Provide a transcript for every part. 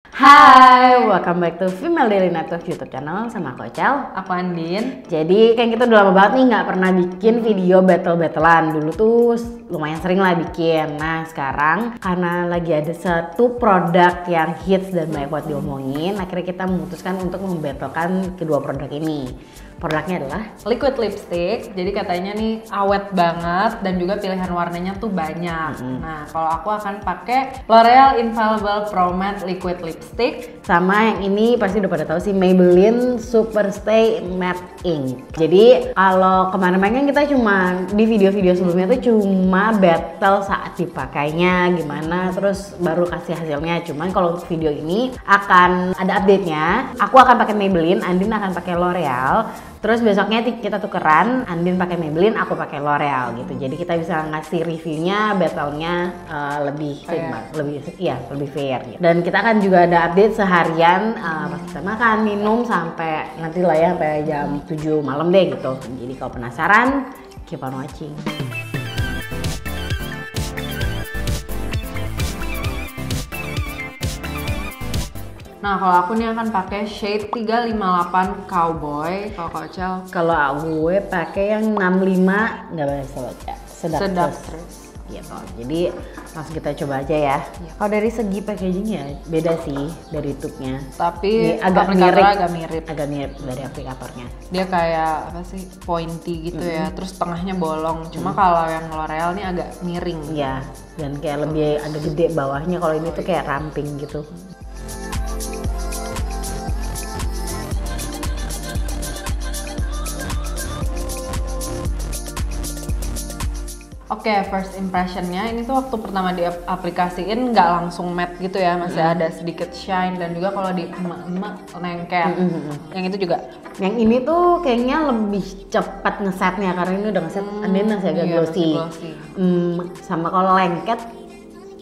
Hai, welcome back to Female Daily Network YouTube channel sama aku Echel. Aku Andin. Jadi kan kita udah lama banget nih nggak pernah bikin video battle-battlean. Dulu tuh lumayan sering lah bikin. Nah sekarang karena lagi ada satu produk yang hits dan banyak buat diomongin, akhirnya kita memutuskan untuk membattlekan kedua produk ini. Produknya adalah Liquid lipstick. Jadi katanya nih awet banget dan juga pilihan warnanya tuh banyak. Nah, kalau aku akan pakai L'Oreal Infallible Pro Matte Liquid Lipstick. sama yang ini pasti udah pada tahu sih, Maybelline Superstay Matte Ink. Jadi kalau kemarin-kemarin kita cuma di video-video sebelumnya tuh cuma battle saat dipakainya gimana, terus baru kasih hasilnya. Cuman kalau video ini akan ada update-nya. Aku akan pakai Maybelline, Andin akan pakai L'Oreal. Terus besoknya kita tukeran, Andin pakai Maybelline, aku pakai L'Oreal gitu. Jadi kita bisa ngasih reviewnya, battle-nya lebih lebih fair gitu. Dan kita akan juga ada update seharian pas kita makan, minum sampai nanti lah ya sampai jam 7 malam deh gitu. Jadi kalau penasaran, keep on watching. Nah, kalau aku nih akan pakai shade 358 Cowboy. Kalau Kak Echel Kalau gue pakai yang 65 nggak banyak ya. sedap terus. Gitu. Jadi langsung kita coba aja ya. Kalau dari segi packagingnya beda sih dari tube-nya. Tapi agak mirip dari aplikatornya. Dia kayak apa sih, pointy gitu ya. Terus tengahnya bolong. Cuma kalau yang L'Oreal nih agak miring. Iya. Dan kayak lebih agak gede bawahnya. Kalau ini tuh kayak ramping gitu. Oke, first impressionnya ini tuh waktu pertama diaplikasiin nggak langsung matte gitu ya, masih ada sedikit shine dan juga kalau di emak-emak lengket. Yang itu juga. Yang ini tuh kayaknya lebih cepat ngesetnya karena ini udah ngeset, Andin masih agak glossy. Sama kalau lengket,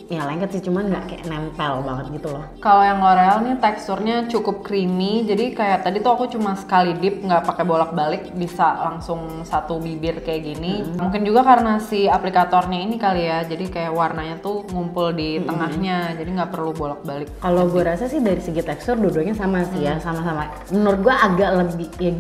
ya lengket sih cuman nggak kayak nempel banget gitu loh. Kalau yang L'Oreal nih teksturnya cukup creamy, jadi kayak tadi tuh aku cuma sekali dip, nggak pakai bolak-balik, bisa langsung satu bibir kayak gini. Mungkin juga karena si aplikatornya ini kali ya, jadi kayak warnanya tuh ngumpul di tengahnya, jadi nggak perlu bolak-balik. Kalau gue rasa sih dari segi tekstur dua-duanya sama sih ya, sama-sama. Menurut gue agak lebih ya,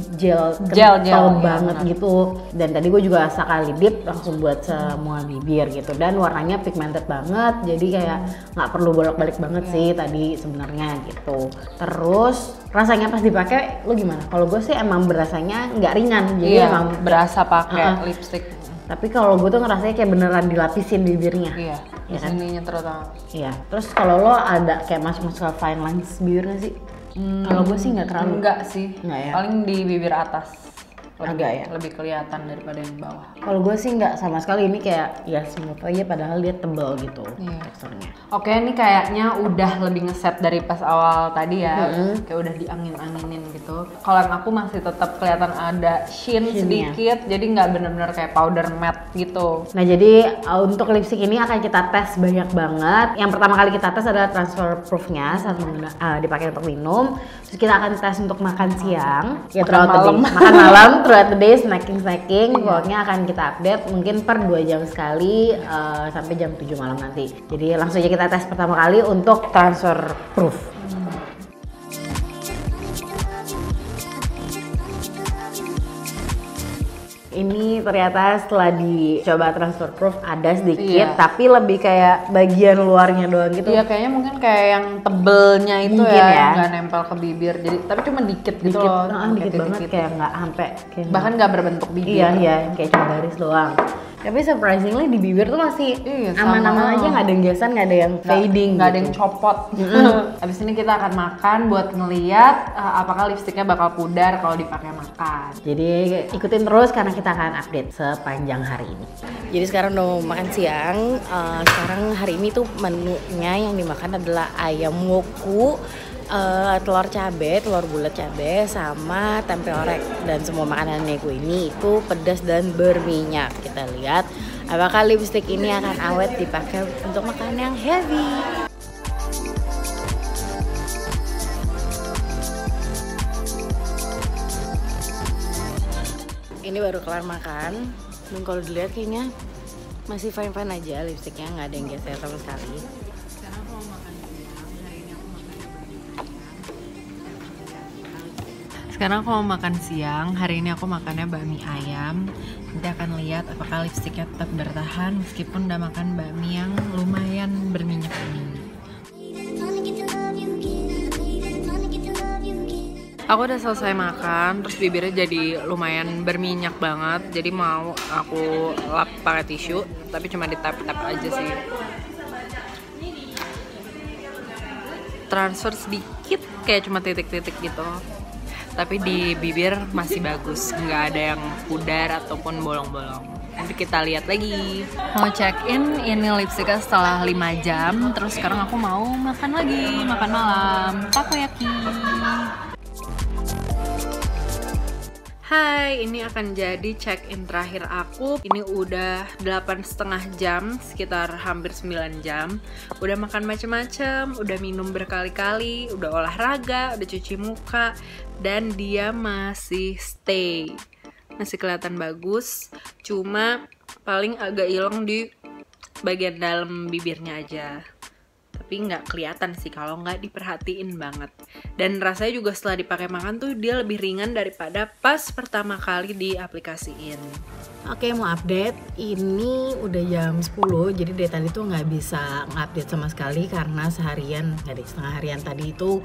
gel banget gitu. Dan tadi gue juga sekali dip langsung buat semua bibir gitu. Dan warnanya pigmented banget, jadi kayak nggak perlu bolak-balik banget sih tadi sebenarnya gitu. Terus rasanya pas dipakai lu gimana? Kalau gue sih emang berasanya nggak ringan, jadi emang berasa pakai lipstick. Tapi kalau gue tuh ngerasanya kayak beneran dilapisin bibirnya. Iya, ya kan? sininya terutama. Iya. Terus kalau lo ada kayak masuk ke fine lines bibir nggak sih? Kalau gue sih nggak terlalu. Enggak sih. Enggak ya? Paling di bibir atas. Lebih kelihatan daripada yang bawah. Kalau gue sih nggak sama sekali, ini kayak ya smooth aja padahal dia tebal gitu teksturnya. Oke, ini kayaknya udah lebih ngeset dari pas awal tadi ya. Kayak udah diangin-anginin gitu. Kalau yang aku masih tetap kelihatan ada sheen sedikit, jadi nggak bener-bener kayak powder matte gitu. Nah jadi untuk lipstick ini akan kita tes banyak banget. Yang pertama kali kita tes adalah transfer proofnya saat dipakai untuk minum. Terus kita akan tes untuk makan siang, ya makan malam. Throughout the day, snacking, pokoknya akan kita update mungkin per 2 jam sekali sampai jam 7 malam nanti. Jadi langsung aja kita tes pertama kali untuk transfer proof. Ini ternyata setelah dicoba transfer proof ada sedikit, tapi lebih kayak bagian luarnya doang gitu. Iya, kayaknya mungkin kayak yang tebelnya itu mungkin ya, nggak nempel ke bibir. Jadi tapi cuma dikit gitu loh. Dikit banget, kayak nggak sampai. Bahkan nggak berbentuk bibir. Iya, kayak cuma garis doang. Tapi surprisingly di bibir tuh masih aman-aman aja, nggak ada gesan, nggak ada yang fading, nggak ada yang copot. Abis ini kita akan makan buat ngeliat apakah lipstiknya bakal pudar kalau dipakai makan. Jadi ikutin terus karena kita akan update sepanjang hari ini. Jadi sekarang udah mau makan siang. Sekarang hari ini tuh menunya yang dimakan adalah ayam woku, telur cabe, telur bulat cabe, sama tempe orek. Dan semua makanan nego ini itu pedas dan berminyak. Kita lihat apakah lipstick ini akan awet dipakai untuk makan yang heavy. Ini baru kelar makan, dan kalau dilihat kayaknya masih fine-fine aja lipstiknya, nggak ada yang geser sama sekali. Sekarang aku mau makan siang, hari ini aku makan Sekarang aku mau makan siang. Hari ini aku makannya bakmi ayam. Nanti akan lihat apakah lipstiknya tetap bertahan meskipun udah makan bakmi yang lumayan berminyak ini. Aku udah selesai makan, terus bibirnya jadi lumayan berminyak banget. Jadi mau aku lap pakai tisu, tapi cuma ditap-tap aja sih. Transfer sedikit, kayak cuma titik-titik gitu. Tapi di bibir masih bagus, nggak ada yang pudar ataupun bolong-bolong. Nanti kita lihat lagi. Mau check in, ini lipstiknya setelah 5 jam. Terus sekarang aku mau makan lagi, makan malam, takoyaki. Hai, ini akan jadi check-in terakhir aku. Ini udah 8,5 jam, sekitar hampir 9 jam. Udah makan macem-macem, udah minum berkali-kali, udah olahraga, udah cuci muka, dan dia masih stay. Masih kelihatan bagus, cuma paling agak hilang di bagian dalam bibirnya aja. Tapi nggak kelihatan sih kalau nggak diperhatiin banget. Dan rasanya juga setelah dipakai makan tuh dia lebih ringan daripada pas pertama kali diaplikasiin. Oke, mau update, ini udah jam 10, jadi dari tadi tuh nggak bisa ngupdate sama sekali karena seharian, nggak deh, setengah harian tadi itu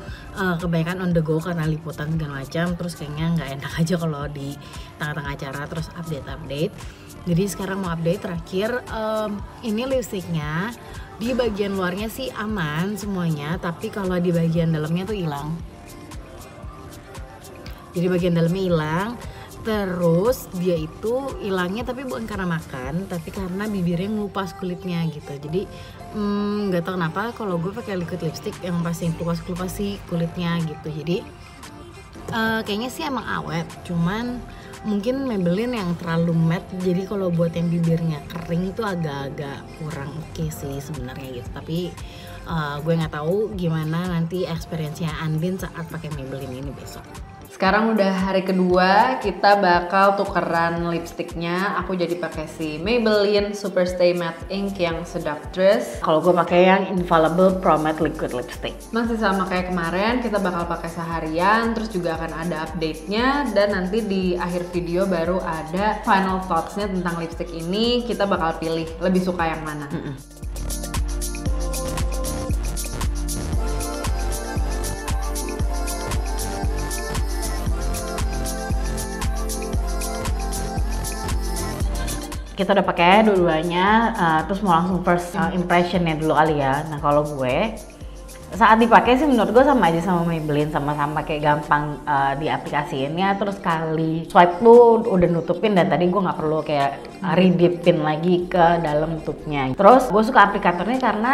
kebanyakan on the go karena liputan segala macam, terus kayaknya nggak enak aja kalau di tengah-tengah acara terus update. Jadi sekarang mau update terakhir, ini lipstiknya di bagian luarnya sih aman semuanya, tapi kalau di bagian dalamnya tuh hilang. Jadi bagian dalamnya hilang. Terus dia itu hilangnya tapi bukan karena makan, tapi karena bibirnya ngupas kulitnya gitu. Jadi nggak tahu kenapa kalau gue pakai liquid lipstick yang pasti kelupas sih kulitnya gitu. Jadi kayaknya sih emang awet, cuman mungkin Maybelline yang terlalu matte. Jadi kalau buat yang bibirnya kering itu agak-agak kurang oke sih sebenarnya gitu. Tapi gue nggak tahu gimana nanti experience-nya Andin saat pakai Maybelline ini besok. Sekarang udah hari kedua, kita bakal tukeran lipstiknya. Aku jadi pakai si Maybelline Superstay Matte Ink yang Seductress. Kalau gue pakai yang Infallible Pro Matte Liquid Lipstick. Masih sama kayak kemarin, kita bakal pakai seharian, terus juga akan ada update-nya, dan nanti di akhir video baru ada final thoughts-nya tentang lipstick ini. Kita bakal pilih lebih suka yang mana. Kita udah pakai dua-duanya, terus mau langsung first impressionnya dulu kali ya. Nah kalau gue saat dipakai sih menurut gue sama aja sama Maybelline, sama-sama kayak gampang diaplikasiinnya, terus kali swipe tuh udah nutupin dan tadi gue nggak perlu kayak redipin lagi ke dalam tubnya. Terus gue suka aplikatornya karena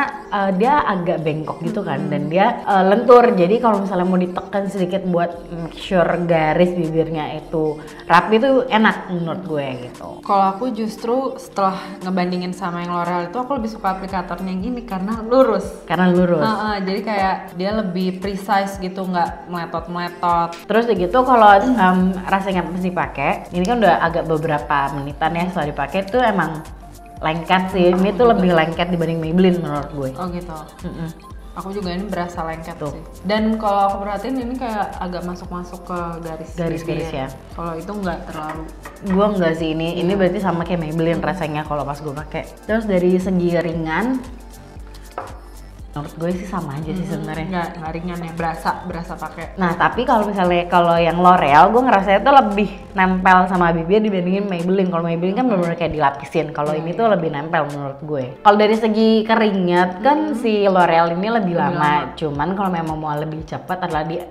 dia agak bengkok gitu kan, dan dia lentur, jadi kalau misalnya mau ditekan sedikit buat make sure garis bibirnya itu rapi tuh enak menurut gue gitu. Kalau aku justru setelah ngebandingin sama yang L'Oreal itu, aku lebih suka aplikatornya yang ini karena lurus. Jadi kayak dia lebih precise gitu, nggak meletot-meletot. Terus gitu kalau rasanya mesti pakai, ini kan udah agak beberapa menitan ya setelah dipakai tuh emang lengket sih. Ini tuh lebih lengket dibanding Maybelline menurut gue. Oh gitu. Aku juga ini berasa lengket tuh sih. Dan kalau aku perhatiin ini kayak agak masuk-masuk ke garis-garis ya. Kalau itu nggak terlalu. Gue enggak sih, ini berarti sama kayak Maybelline rasanya kalau pas gue pakai. Terus dari segi ringan, menurut gue sih sama aja sih sebenarnya. Nggak ringan ya, berasa pakai. Nah tapi kalau misalnya kalau yang L'Oreal, gue ngerasa itu lebih nempel sama bibir dibandingin Maybelline. Kalau Maybelline kan benar-benar kayak dilapisin. Kalau ini tuh lebih nempel menurut gue. Kalau dari segi keringat kan si L'Oreal ini lebih lama. Cuman kalau memang mau lebih cepat adalah di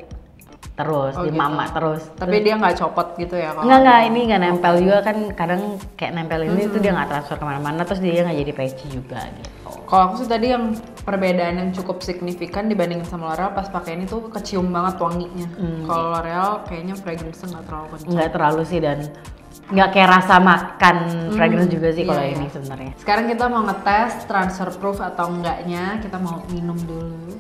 terus di mama terus. Tapi dia nggak copot gitu ya? Nggak, ini nggak nempel juga kan, kadang kayak nempel ini tuh dia nggak transfer kemana-mana, terus dia nggak jadi patchy juga gitu. Kalau aku sih tadi yang perbedaan yang cukup signifikan dibandingin sama L'Oreal, pas pakai ini tuh kecium banget wanginya. Kalau L'Oreal kayaknya fragrance-nya nggak terlalu kencang. Nggak terlalu sih, dan nggak kayak rasa makan fragrance juga sih kalau ini sebenarnya. Sekarang kita mau ngetes transfer proof atau enggaknya, kita mau minum dulu.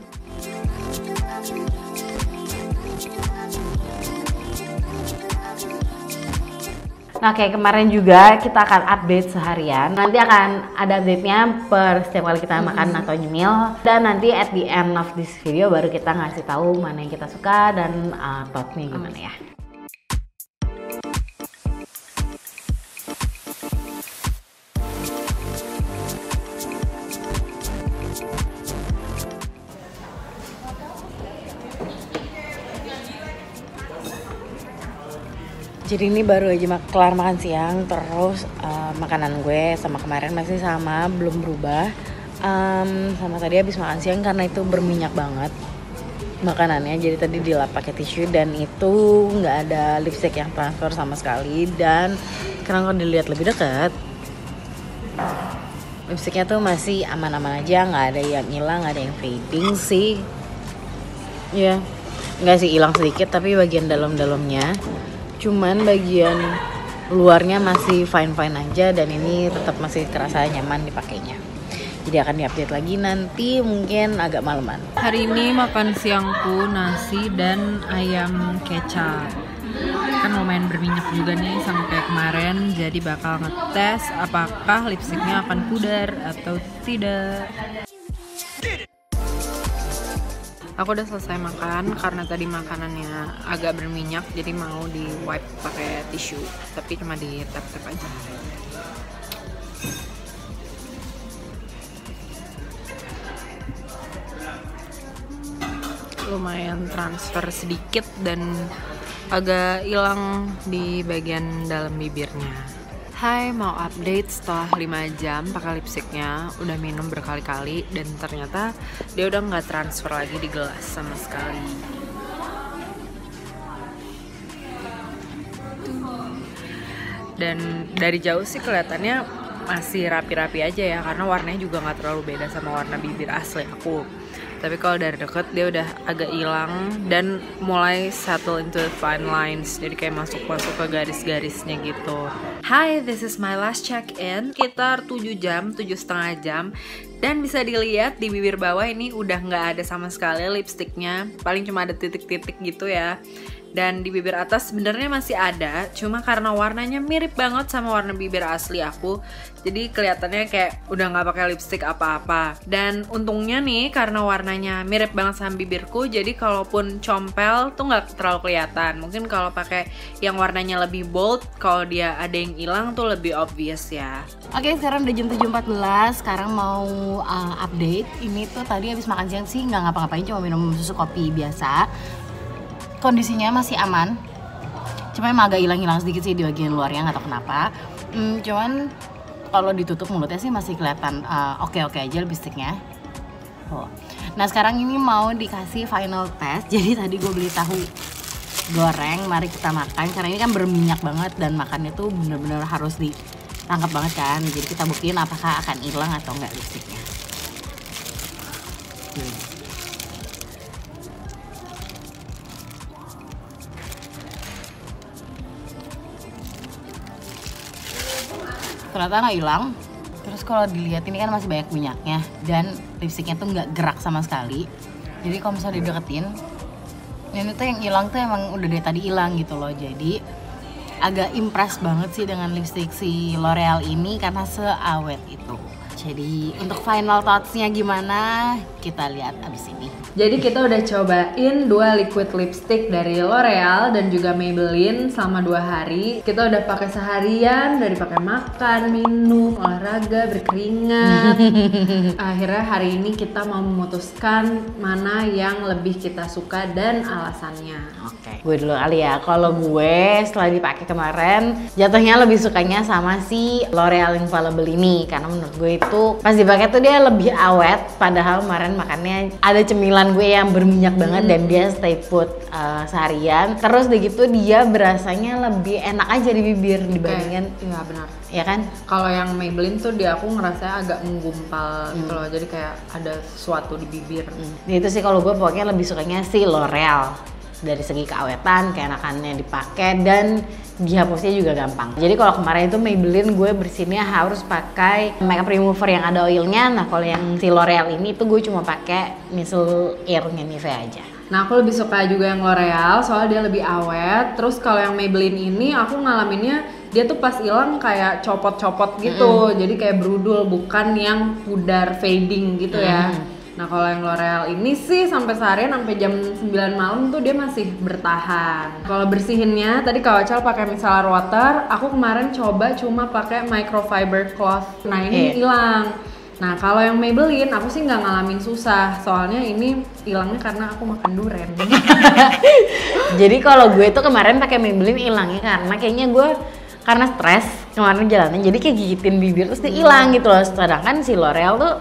Nah kayak kemarin juga kita akan update seharian. Nanti akan ada update-nya per setiap kali kita makan atau nyemil. Dan nanti at the end of this video baru kita ngasih tahu mana yang kita suka dan thought-nya gimana ya. Jadi ini baru aja kelar makan siang, terus makanan gue sama kemarin masih sama, belum berubah. Sama tadi habis makan siang karena itu berminyak banget makanannya, jadi tadi dilap pakai tisu dan itu nggak ada lipstick yang transfer sama sekali. Dan sekarang kalau dilihat lebih dekat, lipsticknya tuh masih aman-aman aja, nggak ada yang hilang, nggak ada yang fading sih. Ya, nggak sih, hilang sedikit tapi bagian dalam-dalamnya. Cuman bagian luarnya masih fine-fine aja dan ini tetap masih kerasa nyaman dipakainya. Jadi akan diupdate lagi nanti mungkin agak malaman. Hari ini makan siangku nasi dan ayam kecap. Kan lumayan berminyak juga nih sampai kemarin, jadi bakal ngetes apakah lipstiknya akan pudar atau tidak. Aku udah selesai makan karena tadi makanannya agak berminyak, jadi mau di wipe pakai tisu, tapi cuma di tap-tap aja. Lumayan transfer sedikit dan agak hilang di bagian dalam bibirnya. Hai, mau update setelah 5 jam pakai lipstiknya, udah minum berkali-kali dan ternyata dia udah nggak transfer lagi di gelas sama sekali. Dan dari jauh sih kelihatannya masih rapi-rapi aja ya, karena warnanya juga nggak terlalu beda sama warna bibir asli aku. Tapi kalau dari deket dia udah agak hilang dan mulai settle into the fine lines, jadi kayak masuk-masuk ke garis-garisnya gitu. Hi, this is my last check-in. Sekitar 7 jam, 7,5 jam. Dan bisa dilihat di bibir bawah ini udah nggak ada sama sekali lipstiknya, paling cuma ada titik-titik gitu ya. Dan di bibir atas sebenarnya masih ada, cuma karena warnanya mirip banget sama warna bibir asli aku, jadi kelihatannya kayak udah nggak pakai lipstik apa-apa. Dan untungnya nih karena warnanya mirip banget sama bibirku, jadi kalaupun compel tuh nggak terlalu kelihatan. Mungkin kalau pakai yang warnanya lebih bold, kalau dia ada yang hilang tuh lebih obvious ya. Oke, sekarang udah jam 7.14, sekarang mau update. Ini tuh tadi habis makan siang sih nggak ngapa-ngapain, cuma minum susu kopi biasa. Kondisinya masih aman, cuma emang agak hilang-hilang sedikit sih di bagian luarnya, nggak tahu kenapa. Cuman kalau ditutup mulutnya sih masih kelihatan oke-oke aja lipstiknya. Nah sekarang ini mau dikasih final test. Jadi tadi gue beli tahu goreng, mari kita makan. Karena ini kan berminyak banget dan makannya tuh bener-bener harus ditangkap banget kan. Jadi kita buktiin apakah akan hilang atau enggak lipstiknya. Ternyata nggak hilang. Terus kalau dilihat ini kan masih banyak minyaknya dan lipstiknya tuh nggak gerak sama sekali. Jadi kalau misalnya dideketin, ini tuh yang hilang tuh emang udah dari tadi hilang gitu loh. Jadi agak impress banget sih dengan lipstik si L'Oreal ini karena seawet itu. Jadi untuk final thoughts-nya gimana, kita lihat abis ini. Jadi kita udah cobain 2 liquid lipstick dari L'Oreal dan juga Maybelline selama 2 hari. Kita udah pakai seharian, dari pakai makan, minum, olahraga, berkeringat. Akhirnya hari ini kita mau memutuskan mana yang lebih kita suka dan alasannya. Oke, gue dulu kali ya. Kalau gue setelah dipakai kemarin, jatuhnya lebih sukanya sama si L'Oreal Infallible ini karena menurut gue itu pas dipakai tuh dia lebih awet. Padahal kemarin makannya ada cemilan gue yang berminyak banget dan dia stay put seharian. Terus udah gitu dia berasanya lebih enak aja di bibir dibandingin. Iya benar. Ya kan? Kalau yang Maybelline tuh dia aku ngerasa agak menggumpal gitu loh. Jadi kayak ada sesuatu di bibir. Nah, itu sih kalau gue pokoknya lebih sukanya si L'Oreal. Dari segi keawetan, keenakannya dipakai dan dihapusnya juga gampang. Jadi kalau kemarin itu Maybelline gue bersihinnya harus pakai makeup remover yang ada oilnya. Nah kalau yang si L'Oreal ini tuh gue cuma pakai Missile Air-nya Nivea aja. Nah aku lebih suka juga yang L'Oreal soalnya dia lebih awet. Terus kalau yang Maybelline ini aku ngalaminnya dia tuh pas hilang kayak copot-copot gitu. Jadi kayak brudul, bukan yang pudar fading gitu ya. Nah kalau yang L'Oreal ini sih sampai seharian sampai jam 9 malam tuh dia masih bertahan. Kalau bersihinnya tadi Kak Ocal pakai micellar water, aku kemarin coba cuma pakai microfiber cloth. Nah ini hilang. Nah kalau yang Maybelline aku sih nggak ngalamin susah, soalnya ini hilangnya karena aku makan durian. Jadi kalau gue tuh kemarin pakai Maybelline hilangnya karena kayaknya gue karena stres kemarin jalannya, jadi kayak gigitin bibir terus dia hilang gitu loh. Sedangkan si L'Oreal tuh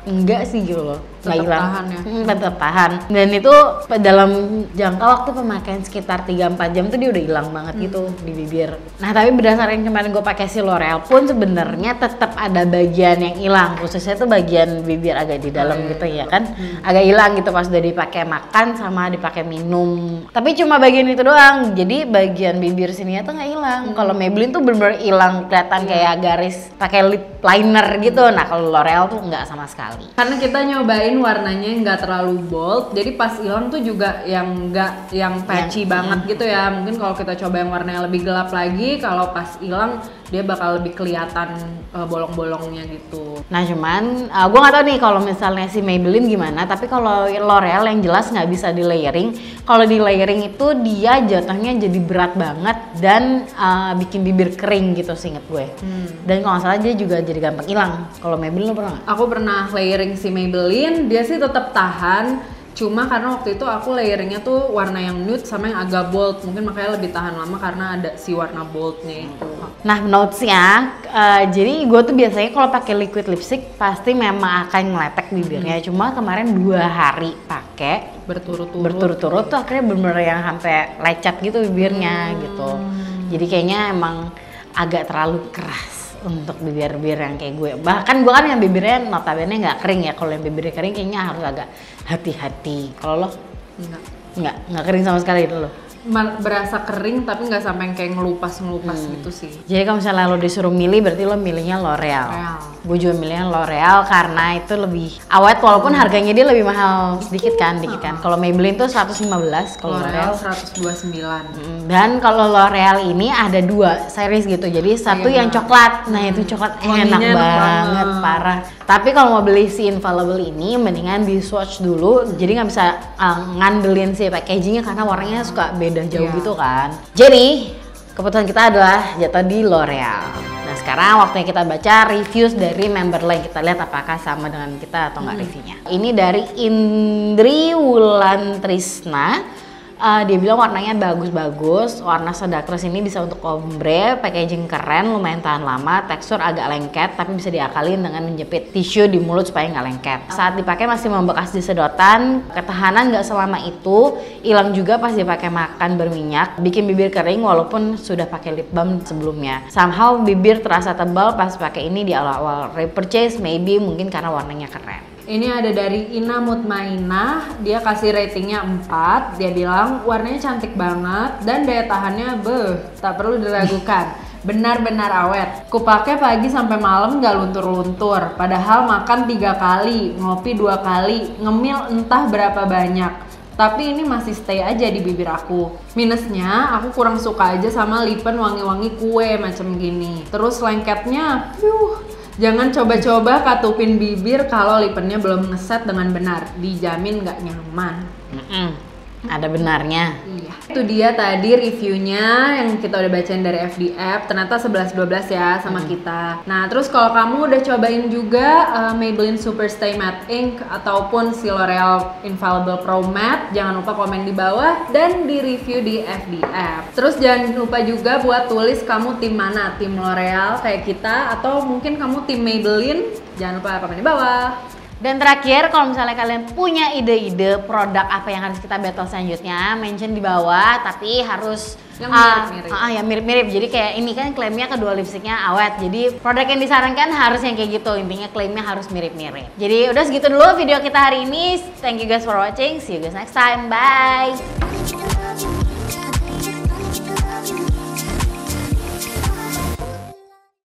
enggak sih gitu loh, nggak Tetap hilang. tahan ya? Tetap tahan. Dan itu dalam jangka waktu pemakaian sekitar 3-4 jam tuh dia udah hilang banget gitu di bibir. Nah tapi berdasarkan kemarin gue pakai si L'Oreal pun sebenarnya tetap ada bagian yang hilang, khususnya tuh bagian bibir agak di dalam gitu ya kan, agak hilang gitu pas udah dipakai makan sama dipakai minum. Tapi cuma bagian itu doang, jadi bagian bibir sininya tuh nggak hilang. Kalau Maybelline tuh bener-bener hilang, kelihatan kayak garis pakai lip liner gitu. Nah kalau L'Oreal tuh nggak sama sekali. Karena kita nyobain warnanya nggak terlalu bold, jadi pas hilang tuh juga yang nggak yang patchy banget gitu ya. Mungkin kalau kita coba yang warnanya lebih gelap lagi, kalau pas hilang dia bakal lebih kelihatan bolong-bolongnya gitu. Nah cuman gue nggak tahu nih kalau misalnya si Maybelline gimana, tapi kalau L'Oreal yang jelas nggak bisa di layering. Kalau di layering itu dia jatuhnya jadi berat banget dan bikin bibir kering gitu seinget gue. Dan kalau nggak salah dia juga jadi gampang hilang. Kalau Maybelline lo pernah nggak? Aku pernah layering si Maybelline, dia sih tetap tahan. Cuma karena waktu itu aku layeringnya tuh warna yang nude sama yang agak bold, mungkin makanya lebih tahan lama karena ada si warna boldnya itu. Nah notesnya, jadi gue tuh biasanya kalau pakai liquid lipstick pasti memang akan ngeletek bibirnya. Cuma kemarin 2 hari pakai berturut-turut tuh akhirnya bener-bener yang sampai lecet gitu bibirnya gitu. Jadi kayaknya emang agak terlalu keras untuk bibir-bibir yang kayak gue. Bahkan gue kan yang bibirnya notabene nggak kering ya. Kalau yang bibirnya kering kayaknya harus agak hati-hati. Kalau lo nggak kering sama sekali itu lo? Berasa kering tapi nggak sampai yang kayak ngelupas gitu sih. Jadi kalau misalnya lo disuruh milih berarti lo milihnya L'Oreal. Gue juga milihnya L'Oreal karena itu lebih awet walaupun harganya dia lebih mahal sedikit kan. Kalau Maybelline tuh 115, kalau L'Oreal 129. Dan kalau L'Oreal ini ada 2 series gitu. Jadi satu yang coklat. Nah, itu coklat enak banget, parah. Tapi kalau mau beli si Infallible ini mendingan di swatch dulu. Jadi nggak bisa ngandelin si packagingnya karena warnanya suka beda jauh gitu kan. Jadi keputusan kita adalah jatuh di L'Oreal. Nah sekarang waktunya kita baca reviews dari member lain. Kita lihat apakah sama dengan kita atau nggak reviewnya. Ini dari Indri Wulan Trisna. Dia bilang warnanya bagus-bagus, warna sedakrus ini bisa untuk ombre, packaging keren, lumayan tahan lama, tekstur agak lengket tapi bisa diakalin dengan menjepit tisu di mulut supaya nggak lengket. Saat dipakai masih membekas di sedotan, ketahanan nggak selama itu, hilang juga pas dipakai makan berminyak, bikin bibir kering walaupun sudah pakai lip balm sebelumnya. Somehow bibir terasa tebal pas pakai ini di awal-awal repurchase, maybe mungkin karena warnanya keren. Ini ada dari Ina Mutmainah, dia kasih ratingnya 4. Dia bilang warnanya cantik banget dan daya tahannya tak perlu diragukan. Benar-benar awet. Kupakai pagi sampai malam gak luntur-luntur. Padahal makan 3 kali, ngopi 2 kali, ngemil entah berapa banyak. Tapi ini masih stay aja di bibir aku. Minusnya, aku kurang suka aja sama lipen wangi-wangi kue macam gini. Terus lengketnya, jangan coba-coba katupin bibir kalau lipennya belum ngeset dengan benar. Dijamin nggak nyaman. Ada benarnya. Iya. Itu dia tadi reviewnya yang kita udah bacain dari FDF. Ternyata 11-12 ya sama kita. Nah terus kalau kamu udah cobain juga Maybelline Superstay Matte Ink ataupun si L'Oreal Infallible Pro Matte, jangan lupa komen di bawah dan di review di FDF. Terus jangan lupa juga buat tulis kamu tim mana, tim L'Oreal kayak kita atau mungkin kamu tim Maybelline. Jangan lupa komen di bawah. Dan terakhir, kalau misalnya kalian punya ide-ide produk apa yang harus kita battle selanjutnya, mention di bawah, tapi harus yang mirip-mirip. Yang mirip-mirip. Jadi kayak ini kan klaimnya kedua lipstiknya awet. Jadi produk yang disarankan harus yang kayak gitu. Intinya klaimnya harus mirip-mirip. Jadi udah segitu dulu video kita hari ini. Thank you guys for watching. See you guys next time. Bye.